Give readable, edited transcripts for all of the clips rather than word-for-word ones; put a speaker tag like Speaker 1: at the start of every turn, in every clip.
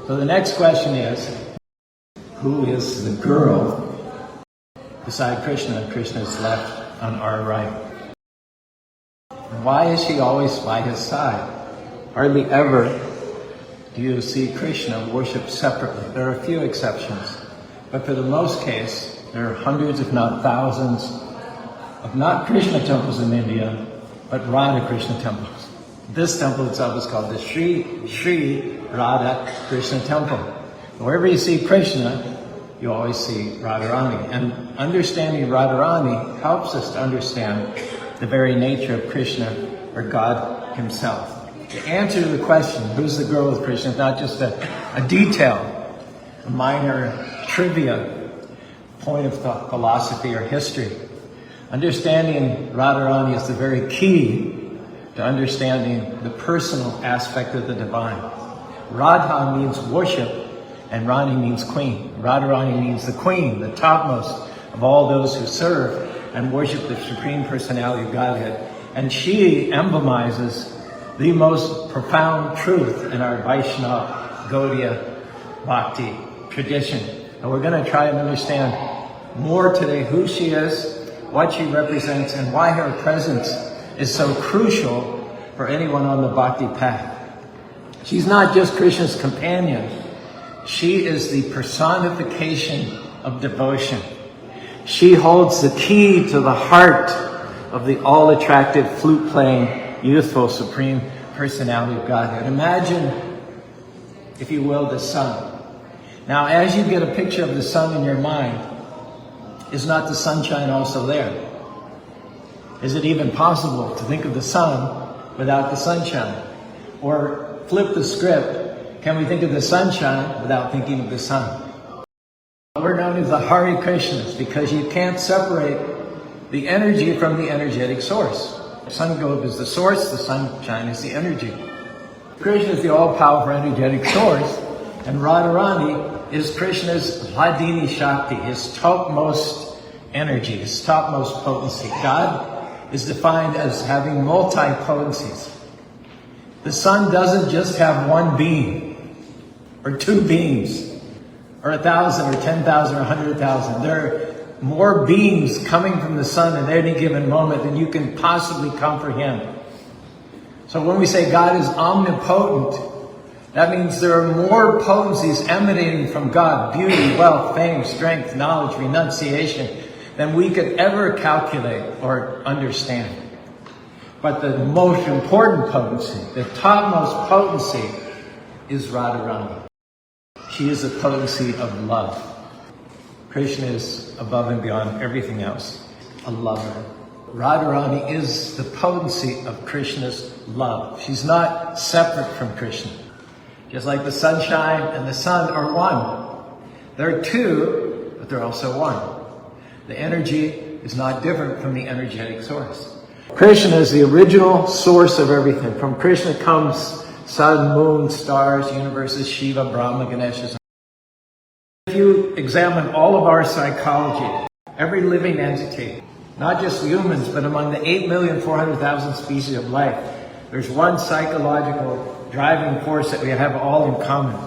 Speaker 1: So the next question is, who is the girl beside Krishna? Krishna's left on our right. And why is she always by his side? Hardly ever do you see Krishna worshipped separately. There are a few exceptions, but for the most case, there are hundreds, if not thousands, of not Krishna temples in India, but Radha Krishna temples. This temple itself is called the Sri Radha Krishna Temple. Wherever you see Krishna, you always see Radharani. And understanding Radharani helps us to understand the very nature of Krishna, or God himself. The answer to the question, who's the girl with Krishna, is not just a detail, a minor trivia point of thought, philosophy or history. Understanding Radharani is the very key to understanding the personal aspect of the divine. Radha means worship, and Rani means queen. Radharani means the queen, the topmost of all those who serve and worship the Supreme Personality of Godhead. And she emblemizes the most profound truth in our Vaishnava Gaudiya Bhakti tradition. And we're going to try and understand more today who she is, what she represents, and why her presence is so crucial for anyone on the Bhakti path. She's not just Krishna's companion. She is the personification of devotion. She holds the key to the heart of the all-attractive, flute-playing, youthful, Supreme Personality of Godhead. Imagine, if you will, the sun. Now, as you get a picture of the sun in your mind, is not the sunshine also there? Is it even possible to think of the sun without the sunshine? Or flip the script, can we think of the sunshine without thinking of the sun? We're known as the Hare Krishnas because you can't separate the energy from the energetic source. The sun globe is the source, the sunshine is the energy. Krishna is the all-powerful energetic source, and Radharani is Krishna's Hladini Shakti, his topmost energy, his topmost potency. God is defined as having multi-potencies. The sun doesn't just have one beam, or two beams, or 1,000, or 10,000, or 100,000. There are more beams coming from the sun at any given moment than you can possibly comprehend. So when we say God is omnipotent, that means there are more potencies emanating from God: beauty, wealth, fame, strength, knowledge, renunciation, than we could ever calculate or understand. But the most important potency, the topmost potency, is Radharani. She is the potency of love. Krishna is above and beyond everything else, a lover. Radharani is the potency of Krishna's love. She's not separate from Krishna. Just like the sunshine and the sun are one. They're two, but they're also one. The energy is not different from the energetic source. Krishna is the original source of everything. From Krishna comes sun, moon, stars, universes, Shiva, Brahma, Ganesha. If you examine all of our psychology, every living entity, not just humans, but among the 8,400,000 species of life, there's one psychological driving force that we have all in common.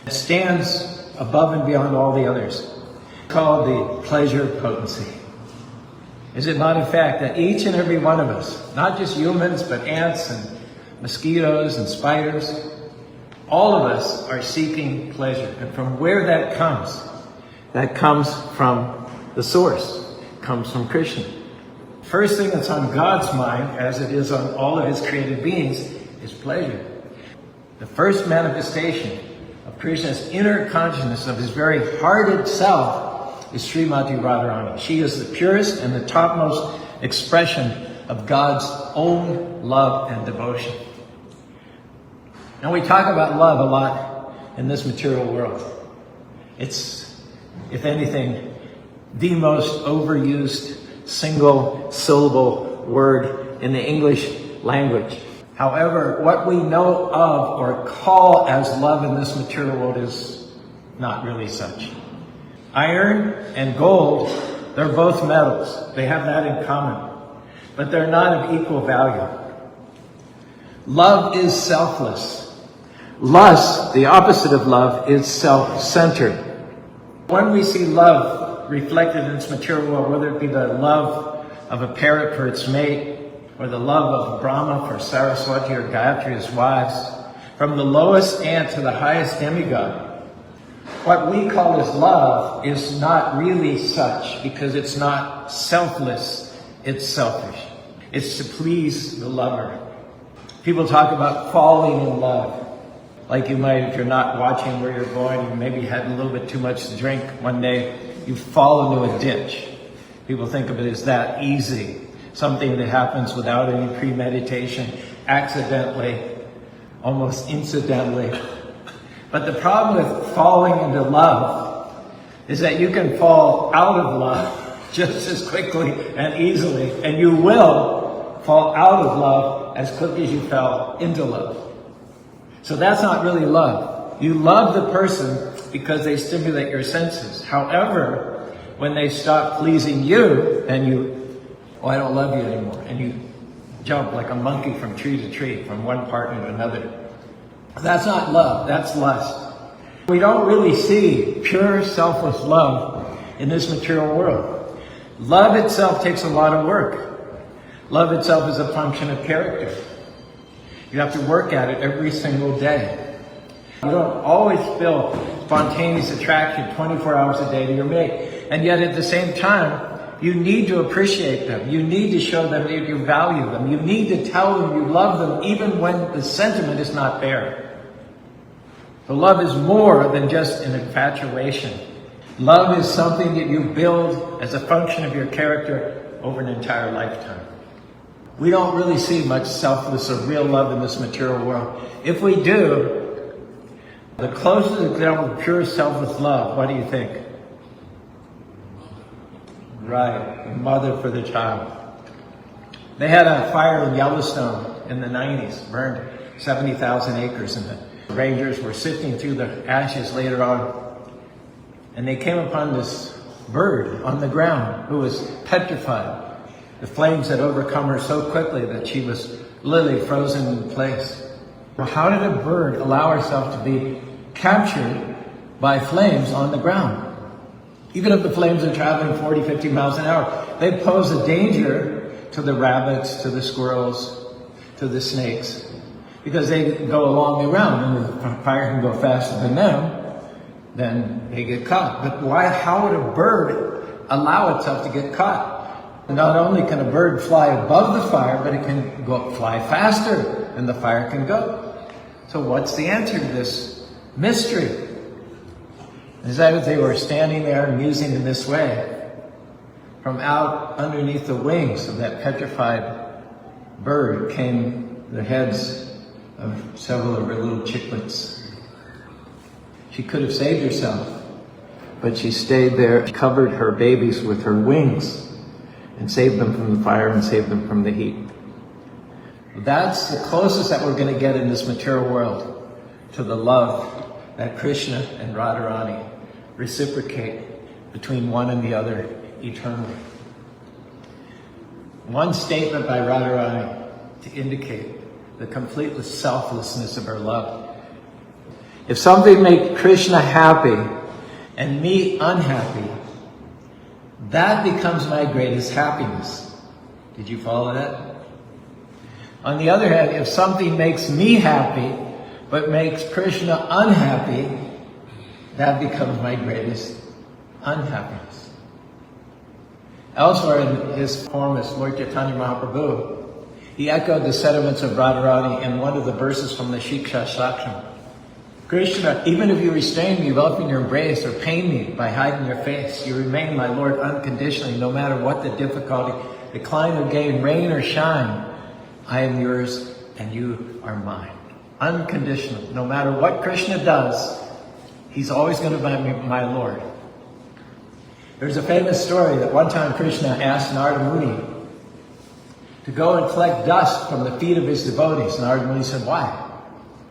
Speaker 1: It stands above and beyond all the others, called the pleasure potency. Is it not in fact that each and every one of us, not just humans, but ants and mosquitoes and spiders, all of us are seeking pleasure. And from where that comes from the source, comes from Krishna. First thing that's on God's mind, as it is on all of his created beings, is pleasure. The first manifestation of Krishna's inner consciousness of his very heart itself is Srimati Radharani. She is the purest and the topmost expression of God's own love and devotion. Now we talk about love a lot in this material world. It's, if anything, the most overused single syllable word in the English language. However, what we know of or call as love in this material world is not really such. Iron and gold, they're both metals. They have that in common. But they're not of equal value. Love is selfless. Lust, the opposite of love, is self-centered. When we see love reflected in its material world, whether it be the love of a parrot for its mate, or the love of Brahma for Saraswati or Gayatri, his wives, from the lowest ant to the highest demigod, what we call as love is not really such, because it's not selfless, it's selfish. It's to please the lover. People talk about falling in love. Like you might, if you're not watching where you're going, you maybe had a little bit too much to drink one day, you fall into a ditch. People think of it as that easy. Something that happens without any premeditation, accidentally, almost incidentally. But the problem with falling into love is that you can fall out of love just as quickly and easily, and you will fall out of love as quickly as you fell into love. So that's not really love. You love the person because they stimulate your senses. However, when they stop pleasing you, then you, I don't love you anymore. And you jump like a monkey from tree to tree, from one partner to another. That's not love, that's lust. We don't really see pure selfless love in this material world. Love itself takes a lot of work. Love itself is a function of character. You have to work at it every single day. You don't always feel spontaneous attraction 24 hours a day to your mate. And yet at the same time, you need to appreciate them. You need to show them that you value them. You need to tell them you love them even when the sentiment is not there. So love is more than just an infatuation. Love is something that you build as a function of your character over an entire lifetime. We don't really see much selfless or real love in this material world. If we do, the closest example of pure selfless love, what do you think? Right, the mother for the child. They had a fire in Yellowstone in the 90s, burned 70,000 acres, and the rangers were sifting through the ashes later on, and they came upon this bird on the ground who was petrified. The flames had overcome her so quickly that she was literally frozen in place. Well, how did a bird allow herself to be captured by flames on the ground? Even if the flames are traveling 40, 50 miles an hour, they pose a danger to the rabbits, to the squirrels, to the snakes, because they go along the ground, and the fire can go faster than them, then they get caught. But why? How would a bird allow itself to get caught? Not only can a bird fly above the fire, but it can fly faster than the fire can go. So what's the answer to this mystery? As they were standing there musing in this way, from out underneath the wings of that petrified bird came the heads of several of her little chicklets. She could have saved herself, but she stayed there, covered her babies with her wings, and saved them from the fire and saved them from the heat. That's the closest that we're going to get in this material world to the love that Krishna and Radharani reciprocate between one and the other eternally. One statement by Radharani to indicate the complete selflessness of her love. If something makes Krishna happy and me unhappy, that becomes my greatest happiness. Did you follow that? On the other hand, if something makes me happy, but makes Krishna unhappy, that becomes my greatest unhappiness. Elsewhere in his form as Lord Chaitanya Mahaprabhu, he echoed the sentiments of Radharani in one of the verses from the Shiksha Shaksham. Krishna, even if you restrain me, envelop in your embrace, or pain me by hiding your face, you remain my Lord unconditionally, no matter what the difficulty, decline or gain, rain or shine. I am yours and you are mine. Unconditional. No matter what Krishna does, he's always going to be my Lord. There's a famous story that one time Krishna asked Narada Muni to go and collect dust from the feet of his devotees. Narada Muni said, why?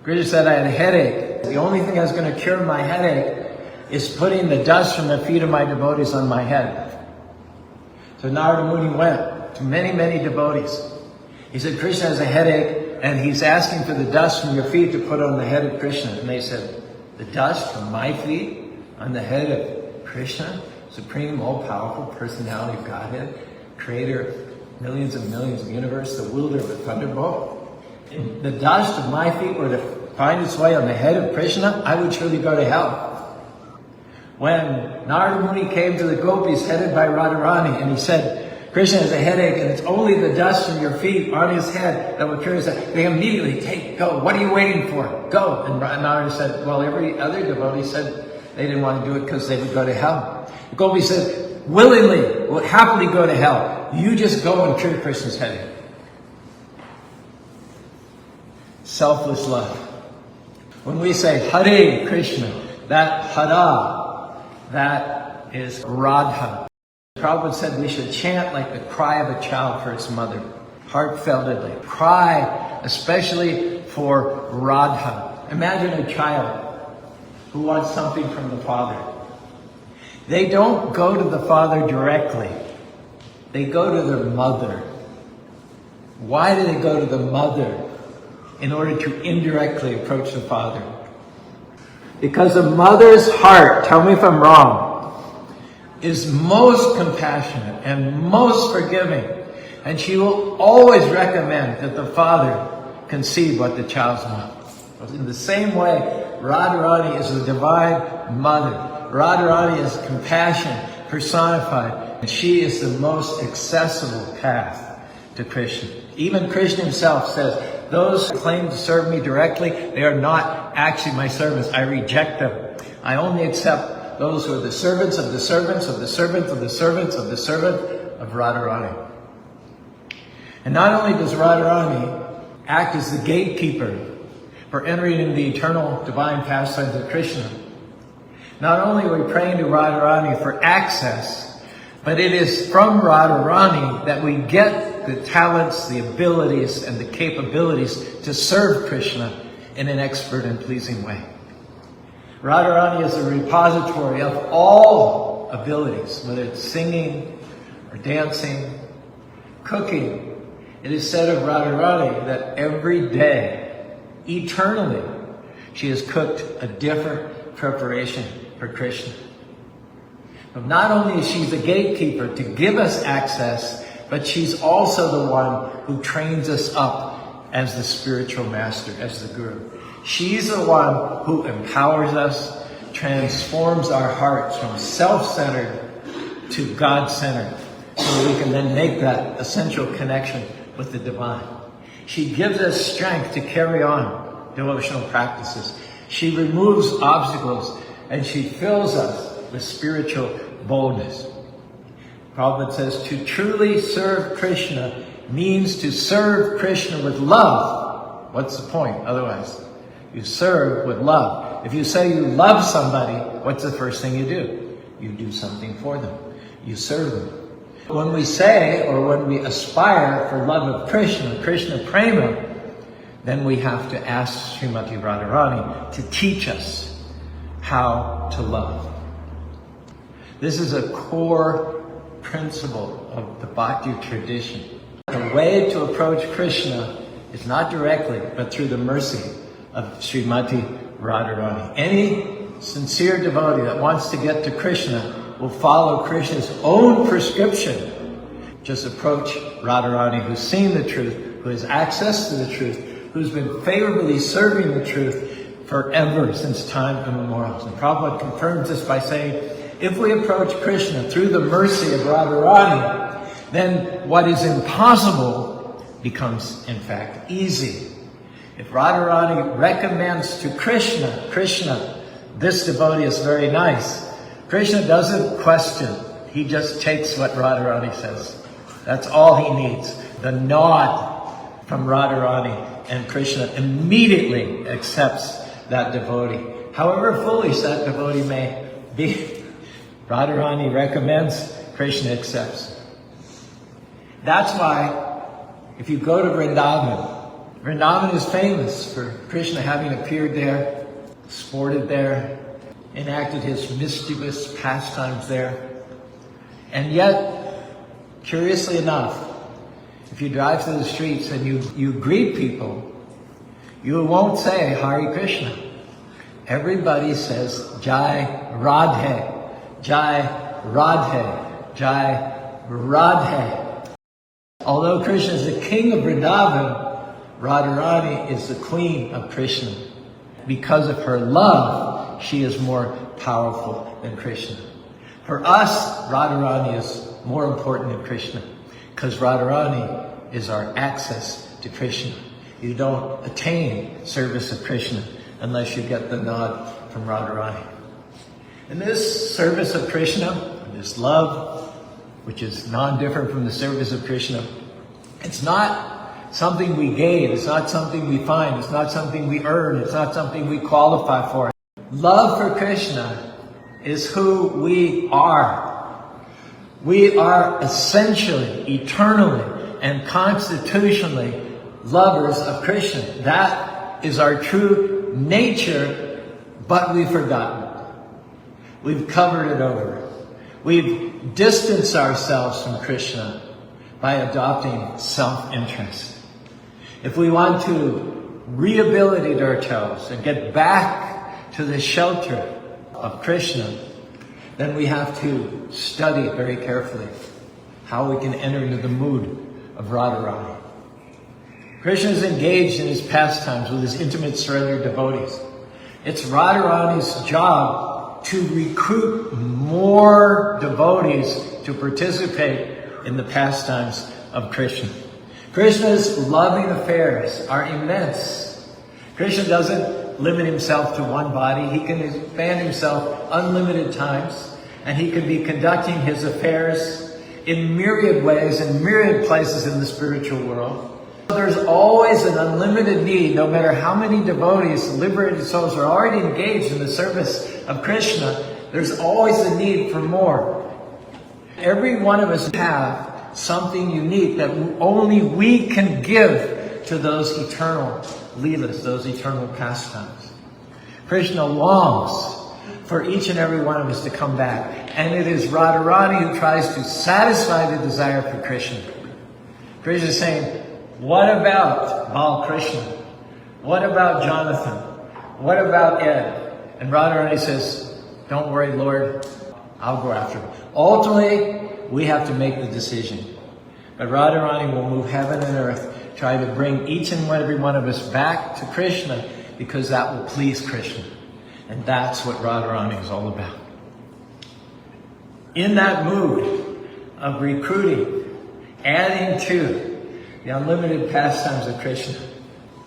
Speaker 1: Krishna said, I had a headache. The only thing that's going to cure my headache is putting the dust from the feet of my devotees on my head. So Narada Muni went to many, many devotees. He said, Krishna has a headache. and he's asking for the dust from your feet to put on the head of Krishna. And they said, the dust from my feet on the head of Krishna, Supreme, all-powerful personality of Godhead, creator of millions and millions of universe, the wielder of the thunderbolt. If the dust of my feet were to find its way on the head of Krishna, I would surely go to hell. When Narada Muni came to the gopis headed by Radharani, and he said, Krishna has a headache, and it's only the dust from your feet on his head that will cure his headache. They immediately go. What are you waiting for? Go. And Narada said, well, every other devotee said they didn't want to do it because they would go to hell. The gopis said, willingly, will happily go to hell. You just go and cure Krishna's headache. Selfless love. When we say Hare Krishna, that Hara, that is Radha. Prabhupada said we should chant like the cry of a child for its mother, heartfeltedly. Cry, especially for Radha. Imagine a child who wants something from the father. They don't go to the father directly. They go to their mother. Why do they go to the mother? In order to indirectly approach the father. Because the mother's heart, tell me if I'm wrong, is most compassionate and most forgiving. And she will always recommend that the father concede what the child's want. In the same way, Radharani is the divine mother. Radharani is compassion personified. And she is the most accessible path to Krishna. Even Krishna himself says, those who claim to serve me directly, they are not actually my servants. I reject them. I only accept those who are the servants of the servants of the servants of the servants of the servant of Radharani. And not only does Radharani act as the gatekeeper for entering into the eternal divine pastimes of Krishna, not only are we praying to Radharani for access, but it is from Radharani that we get the talents, the abilities, and the capabilities to serve Krishna in an expert and pleasing way. Radharani is a repository of all abilities, whether it's singing or dancing, cooking. It is said of Radharani that every day, eternally, she has cooked a different preparation for Krishna. But not only is she the gatekeeper to give us access, but she's also the one who trains us up as the spiritual master, as the guru. She's the one who empowers us, transforms our hearts from self-centered to God-centered, so that we can then make that essential connection with the divine. She gives us strength to carry on devotional practices. She removes obstacles, and she fills us with spiritual boldness. Prabhupada says, to truly serve Krishna means to serve Krishna with love. What's the point otherwise? You serve with love. If you say you love somebody, what's the first thing you do? You do something for them. You serve them. When we say, or when we aspire for love of Krishna, Krishna Prema, then we have to ask Srimati Radharani to teach us how to love. This is a core principle of the Bhakti tradition. The way to approach Krishna is not directly, but through the mercy of Srimati Radharani. Any sincere devotee that wants to get to Krishna will follow Krishna's own prescription. Just approach Radharani, who's seen the truth, who has access to the truth, who's been favorably serving the truth forever, since time immemorial. And Prabhupada confirms this by saying, if we approach Krishna through the mercy of Radharani, then what is impossible becomes, in fact, easy. If Radharani recommends to Krishna, this devotee is very nice, Krishna doesn't question. He just takes what Radharani says. That's all he needs. The nod from Radharani, and Krishna immediately accepts that devotee. However foolish that devotee may be, Radharani recommends, Krishna accepts. That's why, if you go to Vrindavan is famous for Krishna having appeared there, sported there, enacted his mischievous pastimes there. And yet, curiously enough, If you drive through the streets and you greet people, you won't say Hare Krishna. Everybody says Jai Radhe, Jai Radhe, Jai Radhe. Although Krishna is the king of Vrindavan, Radharani is the queen of Krishna. Because of her love, she is more powerful than Krishna. For us, Radharani is more important than Krishna, because Radharani is our access to Krishna. You don't attain service of Krishna unless you get the nod from Radharani. And this service of Krishna, this love, which is non-different from the service of Krishna, it's not something we gain, it's not something we find, it's not something we earn, it's not something we qualify for. Love for Krishna is who we are. We are essentially, eternally, and constitutionally lovers of Krishna. That is our true nature, but we've forgotten it. We've covered it over. We've distanced ourselves from Krishna by adopting self-interest. If we want to rehabilitate ourselves and get back to the shelter of Krishna, then we have to study very carefully how we can enter into the mood of Radharani. Krishna is engaged in his pastimes with his intimate surrender devotees. It's Radharani's job to recruit more devotees to participate in the pastimes of Krishna. Krishna's loving affairs are immense. Krishna doesn't limit himself to one body. He can expand himself unlimited times, and he can be conducting his affairs in myriad ways, in myriad places in the spiritual world. There's always an unlimited need, no matter how many devotees, liberated souls are already engaged in the service of Krishna, there's always a need for more. Every one of us have something unique that only we can give to those eternal leelas, those eternal pastimes. Krishna longs for each and every one of us to come back. And it is Radharani who tries to satisfy the desire for Krishna. Krishna is saying, what about Balakrishna? What about Jonathan? What about Ed? And Radharani says, don't worry, Lord, I'll go after him. Ultimately, we have to make the decision. But Radharani will move heaven and earth, try to bring each and every one of us back to Krishna, because that will please Krishna. And that's what Radharani is all about. In that mood of recruiting, adding to the unlimited pastimes of Krishna,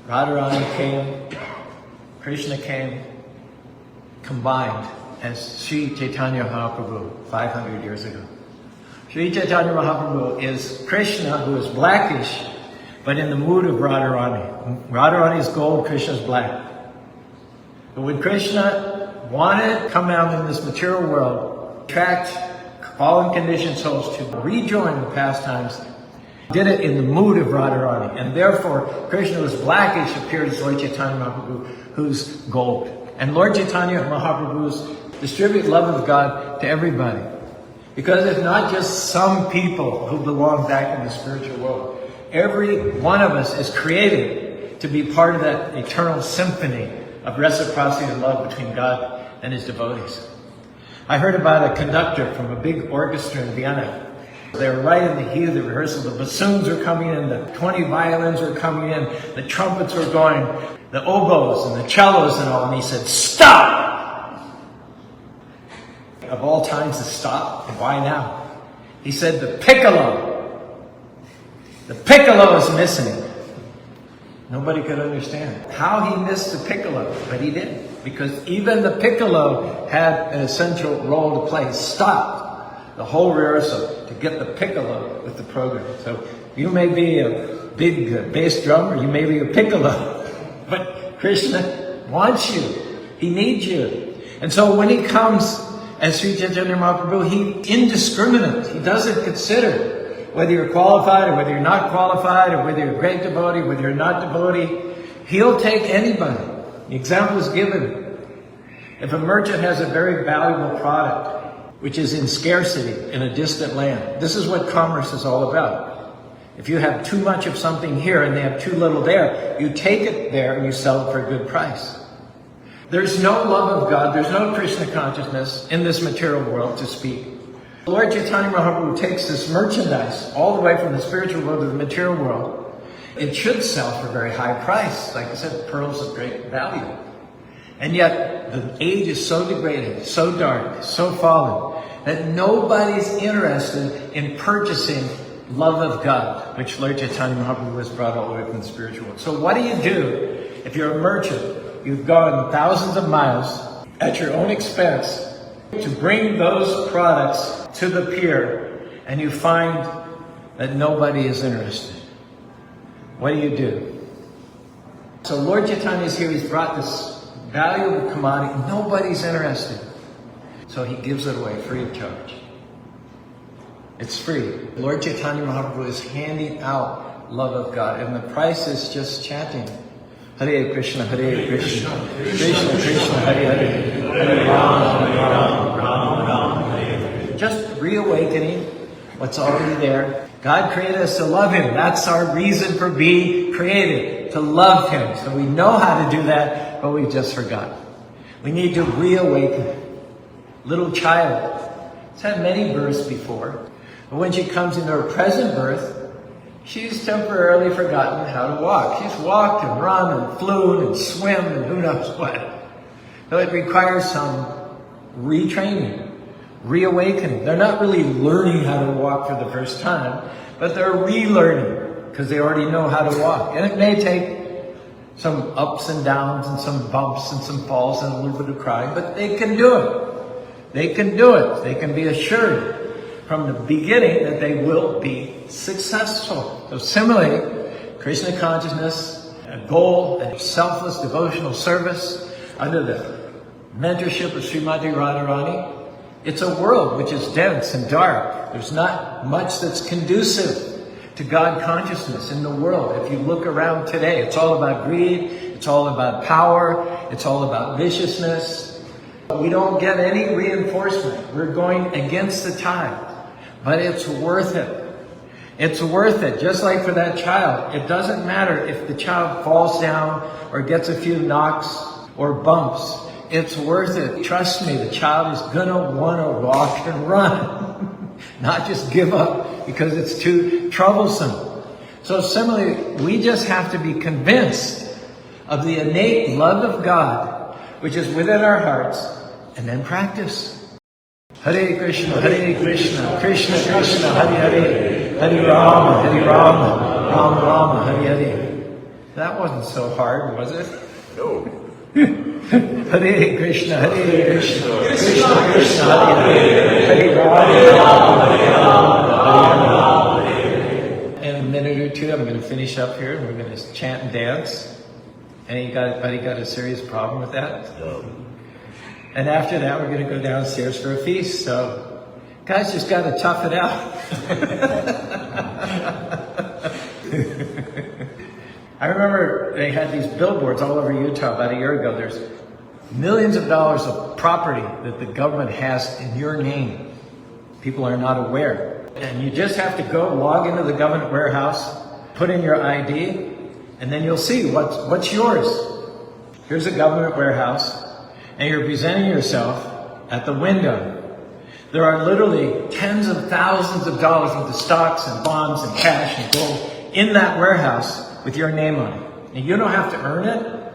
Speaker 1: Radharani came, Krishna came, combined as Sri Chaitanya Mahaprabhu 500 years ago. Sri Chaitanya Mahaprabhu is Krishna, who is blackish, but in the mood of Radharani. Radharani is gold, Krishna is black. But when Krishna wanted to come out in this material world, attract fallen conditioned souls to rejoin the pastimes, did it in the mood of Radharani. And therefore, Krishna was blackish, appeared as Lord Chaitanya Mahaprabhu, who's gold. And Lord Chaitanya Mahaprabhu's distribute love of God to everybody. Because it's not just some people who belong back in the spiritual world. Every one of us is created to be part of that eternal symphony of reciprocity and love between God and his devotees. I heard about a conductor from a big orchestra in Vienna. They were right in the heat of the rehearsal. The bassoons were coming in, the 20 violins were coming in, the trumpets were going, the oboes and the cellos and all, and he said, "Stop!" Of all times to stop, and why now? He said, the piccolo is missing. Nobody could understand how he missed the piccolo, but he did. Because even the piccolo had an essential role to play. He stopped the whole rehearsal to get the piccolo with the program. So you may be a big bass drummer, you may be a piccolo, but Krishna wants you. He needs you. And so when he comes as Sri Chaitanya Mahaprabhu, he's indiscriminate. He doesn't consider whether you're qualified or whether you're not qualified, or whether you're a great devotee, whether you're not devotee. He'll take anybody. The example is given. If a merchant has a very valuable product, which is in scarcity in a distant land, this is what commerce is all about. If you have too much of something here and they have too little there, you take it there and you sell it for a good price. There's no love of God, there's no Krishna consciousness in this material world to speak. Lord Chaitanya Mahaprabhu takes this merchandise all the way from the spiritual world to the material world. It should sell for a very high price. Like I said, pearls of great value. And yet, the age is so degraded, so dark, so fallen, that nobody's interested in purchasing love of God, which Lord Chaitanya Mahaprabhu was brought all the way from the spiritual world. So what do you do if you're a merchant? You've gone thousands of miles at your own expense to bring those products to the pier, and you find that nobody is interested. What do? So Lord Chaitanya is here. He's brought this valuable commodity. Nobody's interested. So he gives it away free of charge. It's free. Lord Chaitanya Mahaprabhu is handing out love of God, and the price is just chanting. Hare Krishna, Hare Krishna, Krishna Krishna, Hare Hare, Hare Rama, Hare Rama, Rama Rama, Hare Hare. Just reawakening what's already there. God created us to love Him. That's our reason for being created, to love Him. So we know how to do that, but we've just forgotten. We need to reawaken. Little child has had many births before, but when she comes into her present birth, she's temporarily forgotten how to walk. She's walked and run and flew and swim and who knows what. So it requires some retraining, reawakening. They're not really learning how to walk for the first time, but they're relearning because they already know how to walk. And it may take some ups and downs and some bumps and some falls and a little bit of crying, but they can do it. They can do it. They can be assured from the beginning that they will be successful. So similarly, Krishna consciousness, a goal, a selfless devotional service under the mentorship of Srimati Radharani. It's a world which is dense and dark. There's not much that's conducive to God consciousness in the world. If you look around today, it's all about greed, it's all about power, it's all about viciousness. We don't get any reinforcement. We're going against the tide. But it's worth it. It's worth it. Just like for that child. It doesn't matter if the child falls down or gets a few knocks or bumps. It's worth it. Trust me, the child is going to want to walk and run. Not just give up because it's too troublesome. So similarly, we just have to be convinced of the innate love of God, which is within our hearts, and then practice. Hare Krishna, Krishna Krishna, Hare Hare, Hare Rama, Rama Rama, Hare Hare. That wasn't so hard, was it?
Speaker 2: No.
Speaker 1: Hare Krishna, Krishna Krishna, Hare Hare, Hare Rama, Rama, Hare Hare. In a minute or two, I'm going to finish up here, and we're going to chant and dance. Anybody got a serious problem with that?
Speaker 2: No.
Speaker 1: And after that, we're going to go downstairs for a feast. So, guys just got to tough it out. I remember they had these billboards all over Utah about a year ago. There's millions of dollars of property that the government has in your name. People are not aware. And you just have to go log into the government warehouse, put in your ID, and then you'll see what's yours. Here's a government warehouse. And you're presenting yourself at the window. There are literally tens of thousands of dollars worth of stocks and bonds and cash and gold in that warehouse with your name on it. And you don't have to earn it.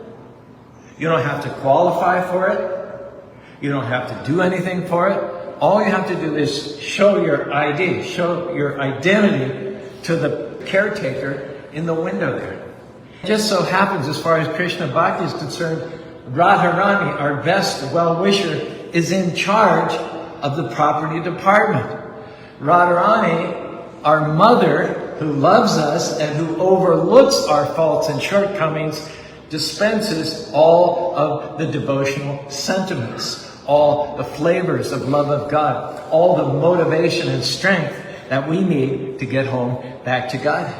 Speaker 1: You don't have to qualify for it. You don't have to do anything for it. All you have to do is show your ID, show your identity to the caretaker in the window there. It just so happens, as far as Krishna Bhakti is concerned, Radharani, our best well-wisher, is in charge of the property department. Radharani, our mother, who loves us and who overlooks our faults and shortcomings, dispenses all of the devotional sentiments, all the flavors of love of God, all the motivation and strength that we need to get home back to God.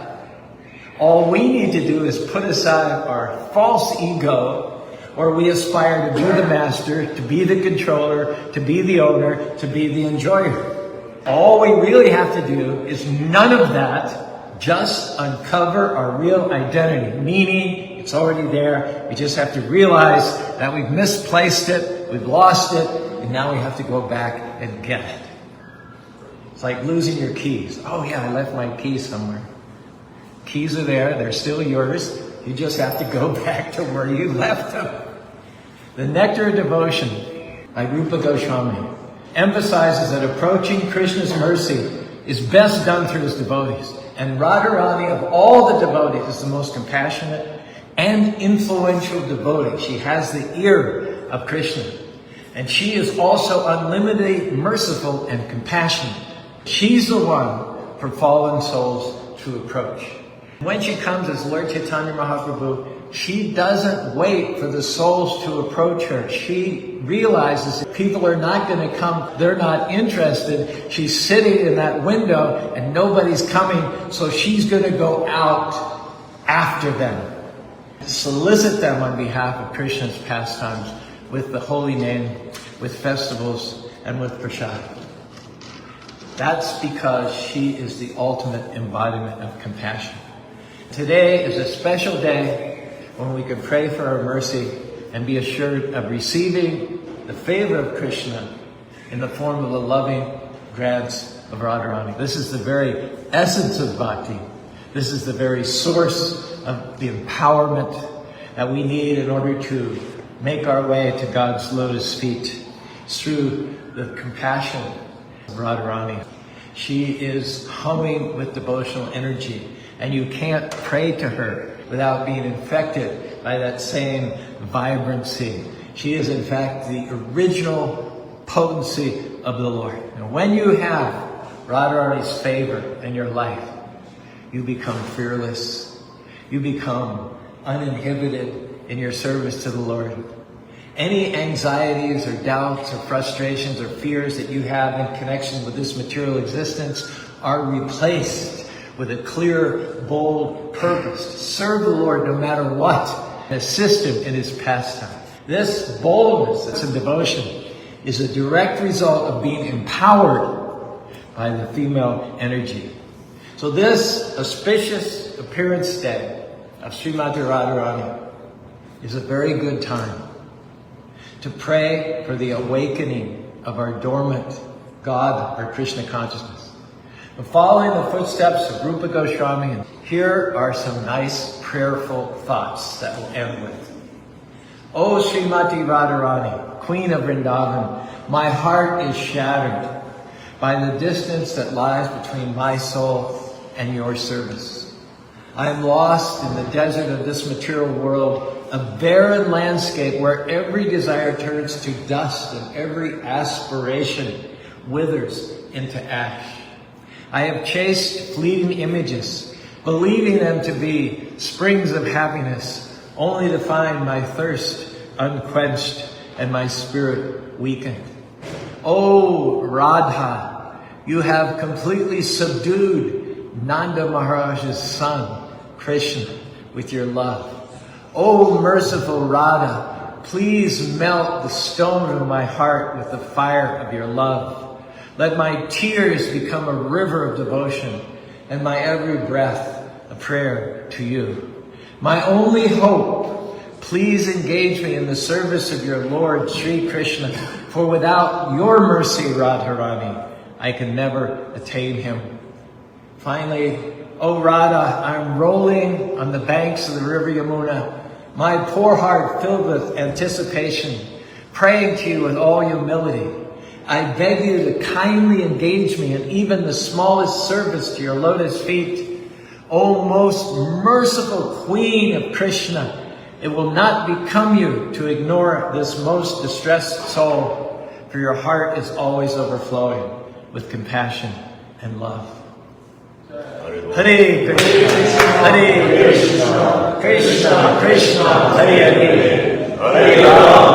Speaker 1: All we need to do is put aside our false ego, or we aspire to be the master, to be the controller, to be the owner, to be the enjoyer. All we really have to do is none of that, just uncover our real identity, meaning it's already there. We just have to realize that we've misplaced it, we've lost it, and now we have to go back and get it. It's like losing your keys. Oh yeah, I left my keys somewhere. Keys are there, they're still yours. You just have to go back to where you left them. The Nectar of Devotion by Rupa Goswami emphasizes that approaching Krishna's mercy is best done through his devotees. And Radharani, of all the devotees, is the most compassionate and influential devotee. She has the ear of Krishna. And she is also unlimitedly merciful and compassionate. She's the one for fallen souls to approach. When she comes as Lord Chaitanya Mahaprabhu, she doesn't wait for the souls to approach her. She realizes that people are not going to come. They're not interested. She's sitting in that window and nobody's coming. So she's going to go out after them. Solicit them on behalf of Krishna's pastimes with the holy name, with festivals, and with prasad. That's because she is the ultimate embodiment of compassion. Today is a special day when we can pray for our mercy and be assured of receiving the favor of Krishna in the form of the loving grants of Radharani. This is the very essence of bhakti. This is the very source of the empowerment that we need in order to make our way to God's lotus feet. It's through the compassion of Radharani. She is humming with devotional energy, and you can't pray to her without being infected by that same vibrancy. She is, in fact, the original potency of the Lord. And when you have Radharani's favor in your life, you become fearless. You become uninhibited in your service to the Lord. Any anxieties or doubts or frustrations or fears that you have in connection with this material existence are replaced with a clear, bold purpose to serve the Lord no matter what, and assist him in his pastime. This boldness, this devotion, is a direct result of being empowered by the female energy. So this auspicious appearance day of Srimati Radharani is a very good time to pray for the awakening of our dormant God, our Krishna consciousness. And following the footsteps of Rupa Goswami, here are some nice prayerful thoughts that we'll end with. O Srimati Radharani, Queen of Vrindavan, my heart is shattered by the distance that lies between my soul and your service. I am lost in the desert of this material world, a barren landscape where every desire turns to dust and every aspiration withers into ash. I have chased fleeting images, believing them to be springs of happiness, only to find my thirst unquenched and my spirit weakened. O Radha, you have completely subdued Nanda Maharaj's son, Krishna, with your love. O merciful Radha, please melt the stone of my heart with the fire of your love. Let my tears become a river of devotion, and my every breath a prayer to you. My only hope, please engage me in the service of your Lord, Sri Krishna, for without your mercy, Radharani, I can never attain him. Finally, O Radha, I'm rolling on the banks of the river Yamuna, my poor heart filled with anticipation, praying to you with all humility. I beg you to kindly engage me in even the smallest service to your lotus feet. O most merciful Queen of Krishna, it will not become you to ignore this most distressed soul, for your heart is always overflowing with compassion and love. Hare Krishna, Hare Krishna, Krishna Krishna, Hare Hare, Hare Rama.